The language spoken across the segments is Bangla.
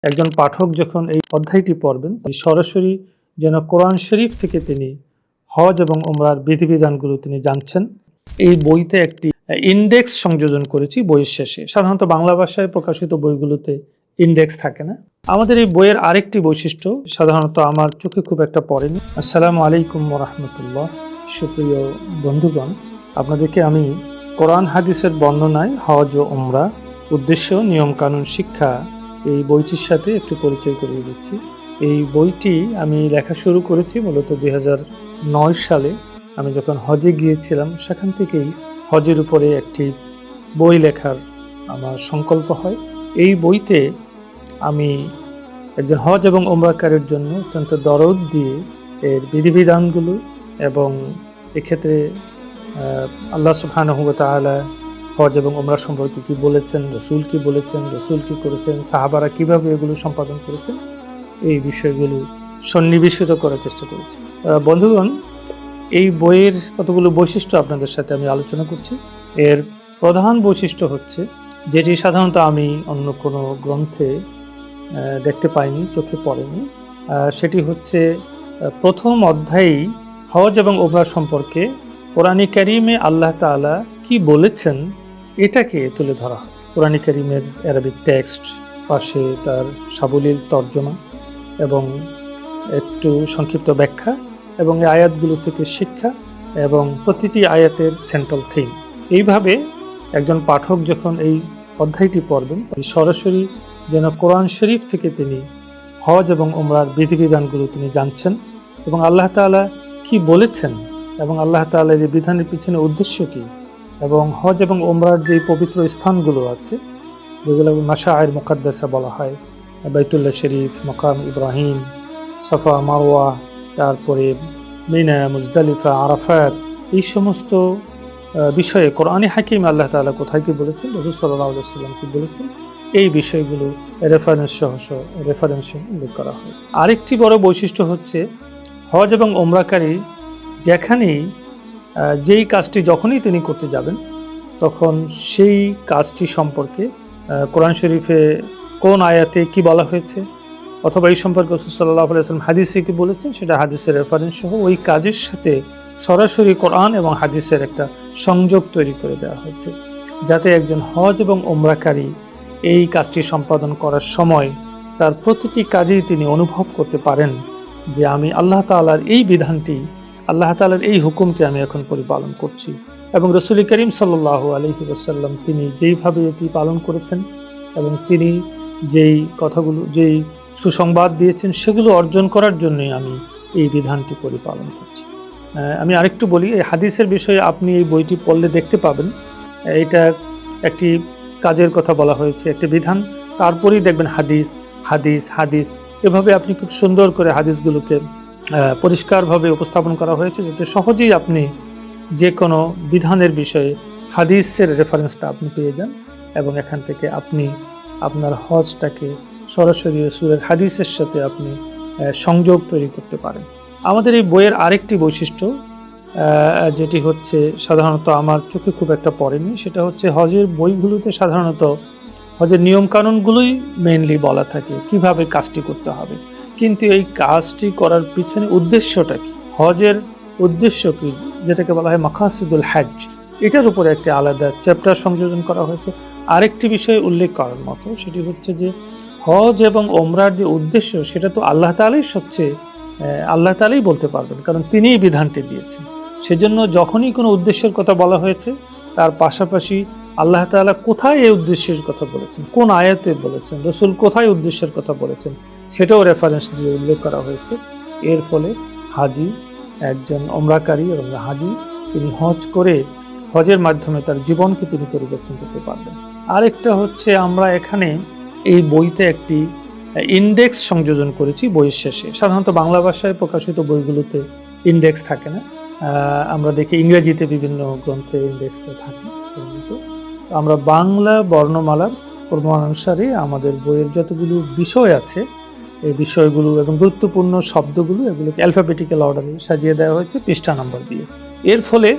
একজন পাঠক যখন এই অধ্যায়টি পড়বেন সরাসরি যেন কোরআন শরীফ থেকে তিনি হজ এবং ওমরার বিধিবিধানগুলো তিনি জানছেন। এই বইতে একটি ইন্ডেক্স সংযোজন করেছি বইয়ের শেষে। সাধারণত বাংলা ভাষায় প্রকাশিত বইগুলোতে ইন্ডেক্স থাকে না। আমাদের এই বইয়ের আরেকটি বৈশিষ্ট্য সাধারণত আমার চোখে খুব একটা পড়েনি। আসসালামু আলাইকুম ওয়া রাহমাতুল্লাহ। সুপ্রিয় বন্ধুগণ, আপনাদেরকে আমি কোরআন হাদিসের বর্ণনায় হজ ও ওমরা উদ্দেশ্য, নিয়মকানুন, শিক্ষা এই বইটির সাথে একটু পরিচয় করিয়ে দিচ্ছি। এই বইটি আমি লেখা শুরু করেছি মূলত 2009 সালে। আমি যখন হজে গিয়েছিলাম সেখান থেকেই হজের উপরে একটি বই লেখার আমার সংকল্প হয়। এই বইতে আমি একজন হজ এবং ওমরাকারীর জন্য অত্যন্ত দরদ দিয়ে এর বিধিবিধানগুলো এবং এক্ষেত্রে আল্লাহ সুবহানাহু ওয়া তাআলা হজ এবং ওমরা সম্পর্কে কি বলেছেন, রসুল কি বলেছেন, রসুল কি করেছেন, সাহাবারা কিভাবে এগুলো সম্পাদন করেছেন, এই বিষয়গুলো সন্নিবেশিত করার চেষ্টা করেছি। বন্ধুগণ, এই বইয়ের কতগুলো বৈশিষ্ট্য আপনাদের সাথে আমি আলোচনা করছি। এর প্রধান বৈশিষ্ট্য হচ্ছে, যেটি সাধারণত আমি অন্য কোনো গ্রন্থে দেখতে পাইনি, চোখে পড়েনি, সেটি হচ্ছে প্রথম অধ্যায়েই হজ এবং ওমরা সম্পর্কে কোরআনে কারিমে আল্লাহ তাআলা কি বলেছেন এটাকে তুলে ধরা হয়। কোরআনে কারিমের আরবিক টেক্সট, পাশে তার সাবলীল তর্জমা এবং একটু সংক্ষিপ্ত ব্যাখ্যা এবং এই আয়াতগুলো থেকে শিক্ষা এবং প্রতিটি আয়াতের সেন্ট্রাল থিম। এইভাবে একজন পাঠক যখন এই অধ্যায়টি পড়বেন সরাসরি যেন কোরআন শরীফ থেকে তিনি হজ এবং ওমরার বিধিবিধানগুলো তিনি জানছেন এবং আল্লাহ তাআলা কি বলেছেন এবং আল্লাহ তাআলার এই বিধানের পিছনে উদ্দেশ্য কি, এবং হজ এবং ওমরার যে পবিত্র স্থানগুলো আছে যেগুলো মাশায়ের মুকাদ্দাসা বলা হয়, বাইতুল্লাহ শরীফ, মাকাম ইব্রাহিম, সাফা মারওয়া, তারপরে মিনা, মুজদালিফা, আরাফাত, এই সমস্ত বিষয়ে কোরআনে হাকিম আল্লাহ তাআলা কোথায় কি বলেছেন, রাসূল সাল্লাল্লাহু আলাইহি ওয়াসাল্লাম কি বলেছেন, এই বিষয়গুলো রেফারেন্স উল্লেখ করা হয়। আরেকটি বড় বৈশিষ্ট্য হচ্ছে, হজ এবং ওমরাকারী যেখানেই যেই কাজটি যখনই তিনি করতে যাবেন তখন সেই কাজটি সম্পর্কে কোরআন শরীফে কোন আয়াতে কি বলা হয়েছে অথবা এই সম্পর্কে রাসূল সাল্লাল্লাহু আলাইহি ওয়াসাল্লাম হাদিসে কি বলেছেন সেটা হাদিসের রেফারেন্স সহ ওই কাজের সাথে সরাসরি কোরআন এবং হাদিসের একটা সংযোগ তৈরি করে দেওয়া হয়েছে, যাতে একজন হজ এবং ওমরাকারী এই কাজটি সম্পাদন করার সময় তার প্রতিটি কাজেই তিনি অনুভব করতে পারেন যে আমি আল্লাহ তাআলার এই বিধানটি, আল্লাহ তাআলার এই হুকুমটি আমি এখন পরিপালন করছি। এবং রাসূল করিম সাল্লাল্লাহু আলাইহি ওয়াসাল্লাম তিনি যেইভাবে এটি পালন করেছেন এবং তিনি যেই কথাগুলো, যেই সুসংবাদ দিয়েছেন সেগুলো অর্জন করার জন্যই আমি এই বিধানটি পরিপালন করছি। আমি আরেকটু বলি, এই হাদিসের বিষয়ে আপনি এই বইটি পড়লে দেখতে পাবেন এটা একটি কাজের কথা বলা হয়েছে, একটি বিধান, তারপরেই দেখবেন হাদিস হাদিস হাদিস, এভাবে আপনি খুব সুন্দর করে হাদিসগুলোকে পরিষ্কারভাবে উপস্থাপন করা হয়েছে, যাতে সহজেই আপনি যে কোনো বিধানের বিষয়ে হাদিসের রেফারেন্সটা আপনি পেয়ে যান এবং এখান থেকে আপনি আপনার হজটাকে সরাসরি রাসূলের হাদিসের সাথে আপনি সংযোগ তৈরি করতে পারেন। আমাদের এই বইয়ের আরেকটি বৈশিষ্ট্য যেটি হচ্ছে সাধারণত আমার চোখে খুব একটা পড়েনি, সেটা হচ্ছে হজের বইগুলোতে সাধারণত হজের নিয়মকানুনগুলোই মেইনলি বলা থাকে, কিভাবে কাজটি করতে হবে, কিন্তু এই কাজটি করার পিছনে উদ্দেশ্যটা কি, হজের উদ্দেশ্য কি, যেটাকে বলা হয় মাকাসিদুল হজ, এটার উপরে একটি আলাদা চ্যাপ্টার সংযোজন করা হয়েছে। আরেকটি বিষয় উল্লেখ করার মতো সেটি হচ্ছে যে হজ এবং ওমরার যে উদ্দেশ্য সেটা তো আল্লাহ তাআলাই সবচেয়ে আল্লাহ তাআলাই বলতে পারবেন, কারণ তিনিই বিধানটি দিয়েছেন। সেজন্য যখনই কোনো উদ্দেশ্যের কথা বলা হয়েছে তার পাশাপাশি আল্লাহ তাআলা কোথায় এই উদ্দেশ্যের কথা বলেছেন, কোন আয়াতে বলেছেন, রাসূল কোথায় উদ্দেশ্যের কথা বলেছেন সেটাও রেফারেন্স দিয়ে উল্লেখ করা হয়েছে। এর ফলে হাজি, একজন ওমরাকারী এবং হাজি, তিনি হজ করে হজের মাধ্যমে তার জীবনকে তিনি পরিবর্তন করতে পারবেন। আরেকটা হচ্ছে, আমরা এখানে এই বইতে একটি ইন্ডেক্স সংযোজন করেছি বইয়ের শেষে। সাধারণত বাংলা ভাষায় প্রকাশিত বইগুলোতে ইন্ডেক্স থাকে না, আমরা দেখি ইংরেজিতে বিভিন্ন গ্রন্থে ইন্ডেক্সটা থাকে সাধারণত। আমরা বাংলা বর্ণমালার ক্রমানুসারে আমাদের বইয়ের যতগুলো বিষয় আছে এই বিষয়গুলো এবং গুরুত্বপূর্ণ শব্দগুলো এগুলোকে অ্যালফাবেটিক্যাল অর্ডারে সাজিয়ে দেওয়া হয়েছে পৃষ্ঠা নাম্বার দিয়ে। এর ফলে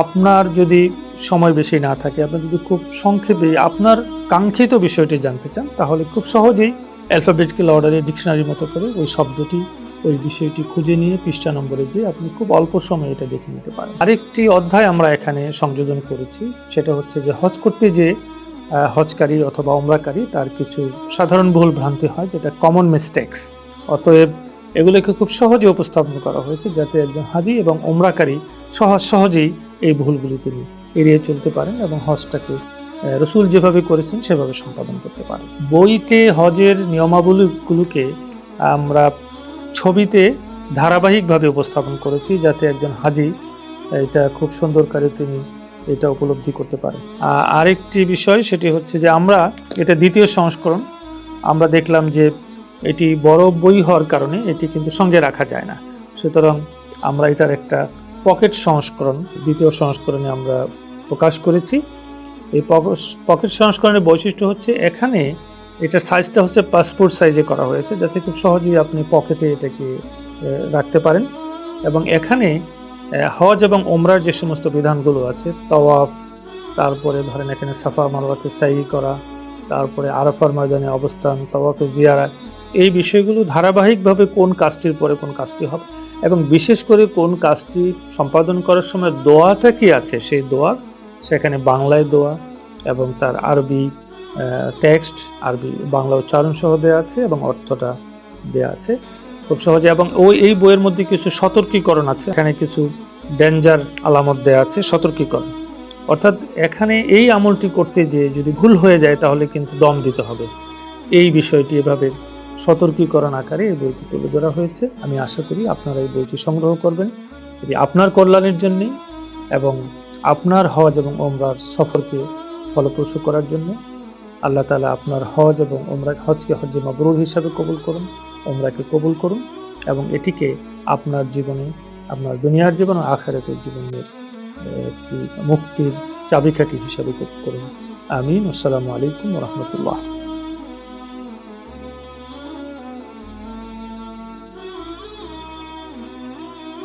আপনার যদি সময় বেশি না থাকে, আপনি যদি খুব সংক্ষেপে আপনার কাঙ্ক্ষিত বিষয়টি জানতে চান, তাহলে খুব সহজেই অ্যালফাবেটিক্যাল অর্ডারে ডিকশনারির মতো করে ওই শব্দটি, ওই বিষয়টি খুঁজে নিয়ে পৃষ্ঠা নম্বরে যে আপনি খুব অল্প সময়ে এটা দেখে নিতে পারেন। আরেকটি অধ্যায় আমরা এখানে সংযোজন করেছি, সেটা হচ্ছে যে হজ করতে যে হজকারী অথবা ওমরাকারী তার কিছু সাধারণ ভুল ভ্রান্তি হয়, যেটা কমন মিস্টেক্স। অতএব এগুলোকে খুব সহজে উপস্থাপন করা হয়েছে যাতে একজন হাজি এবং ওমরাকারী সহজেই এই ভুলগুলি তিনি এড়িয়ে চলতে পারেন এবং হজটাকে রসুল যেভাবে করেছেন সেভাবে সম্পাদন করতে পারেন। বইতে হজের নিয়মাবলীগুলোকে আমরা ছবিতে ধারাবাহিকভাবে উপস্থাপন করেছি যাতে একজন হাজি এটা খুব সুন্দর করে তিনি এটা উপলব্ধি করতে পারেন। আরেকটি বিষয় সেটি হচ্ছে যে আমরা এটা দ্বিতীয় সংস্করণ, আমরা দেখলাম যে এটি বড় বই হওয়ার কারণে এটি কিন্তু সঙ্গে রাখা যায় না, সুতরাং আমরা এটার একটা পকেট সংস্করণ দ্বিতীয় সংস্করণে আমরা প্রকাশ করেছি। এই পকেট সংস্করণের বৈশিষ্ট্য হচ্ছে এখানে এটার সাইজটা হচ্ছে পাসপোর্ট সাইজে করা হয়েছে যাতে খুব সহজেই আপনি পকেটে এটাকে রাখতে পারেন। এবং এখানে হজ এবং ওমরার যে সমস্ত বিধানগুলো আছে, তাওয়াফ, তারপরে ধরেন এখানে সাফা মারওয়াতে সাই করা, তারপরে আরাফার ময়দানে অবস্থান, তাওয়াফে জিয়ারা, এই বিষয়গুলো ধারাবাহিকভাবে কোন কাজটির পরে কোন কাজটি হবে এবং বিশেষ করে কোন কাজটি সম্পাদন করার সময় দোয়াটা কি আছে সেই দোয়া, সেখানে বাংলায় দোয়া এবং তার আরবি টেক্সট, আরবি বাংলা উচ্চারণ সহ দেওয়া আছে এবং অর্থটা দেওয়া আছে খুব সহজে। এবং এই বইয়ের মধ্যে কিছু সতর্কীকরণ আছে, এখানে কিছু ডেঞ্জার আলামত দেওয়া আছে, সতর্কীকরণ, অর্থাৎ এখানে এই আমলটি করতে যে যদি ভুল হয়ে যায় তাহলে কিন্তু দম দিতে হবে, এই বিষয়টি এভাবে সতর্কীকরণ আকারে এই বইটি তুলে ধরা হয়েছে। আমি আশা করি আপনারা এই বইটি সংগ্রহ করবেন এটি আপনার কল্যাণের জন্যে এবং আপনার হজ এবং ওমরার সফরকে ফলপ্রসূ করার জন্য। আল্লাহ তাআলা আপনার হজ এবং হজকে হজ্জে মাবরুর হিসাবে কবুল করুন, ওমরাকে কবুল করুন এবং এটিকে আপনার জীবনে, আপনার দুনিয়ার জীবন ও আখিরাতের জীবনের একটি মুক্তির চাবিকাঠি হিসাবে করুন। আমিন। আসসালামু আলাইকুম ওয়া রাহমাতুল্লাহ।